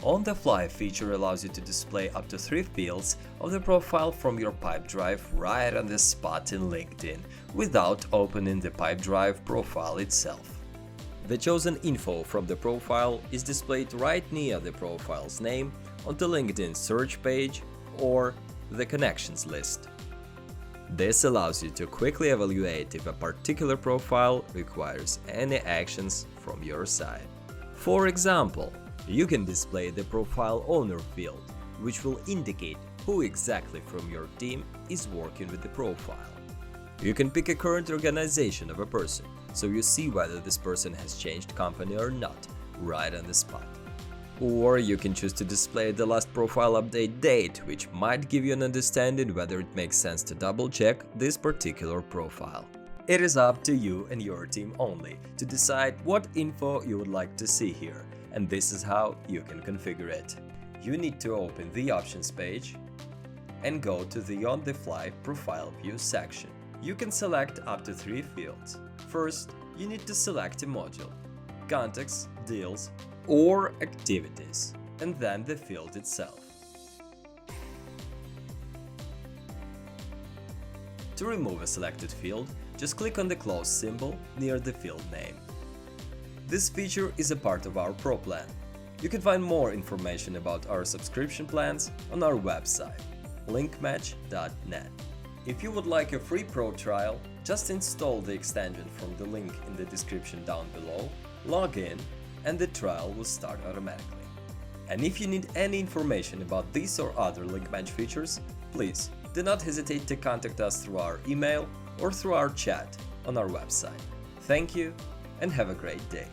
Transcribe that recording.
On-the-fly feature allows you to display up to 3 fields of the profile from your Pipedrive right on the spot in LinkedIn, without opening the Pipedrive profile itself. The chosen info from the profile is displayed right near the profile's name on the LinkedIn search page or the connections list. This allows you to quickly evaluate if a particular profile requires any actions from your side. For example, you can display the profile owner field, which will indicate who exactly from your team is working with the profile. You can pick a current organization of a person, so you see whether this person has changed company or not, right on the spot. Or you can choose to display the last profile update date, which might give you an understanding whether it makes sense to double-check this particular profile. It is up to you and your team only to decide what info you would like to see here, and this is how you can configure it. You need to open the Options page and go to the On-the-Fly Profile View section. You can select up to 3 fields. First, you need to select a module, Contacts, Deals, or Activities, and then the field itself. To remove a selected field, just click on the close symbol near the field name. This feature is a part of our Pro plan. You can find more information about our subscription plans on our website, linkmatch.net. If you would like a free Pro trial, just install the extension from the link in the description down below, log in, and the trial will start automatically. And if you need any information about these or other LinkMatch features, please do not hesitate to contact us through our email or through our chat on our website. Thank you and have a great day.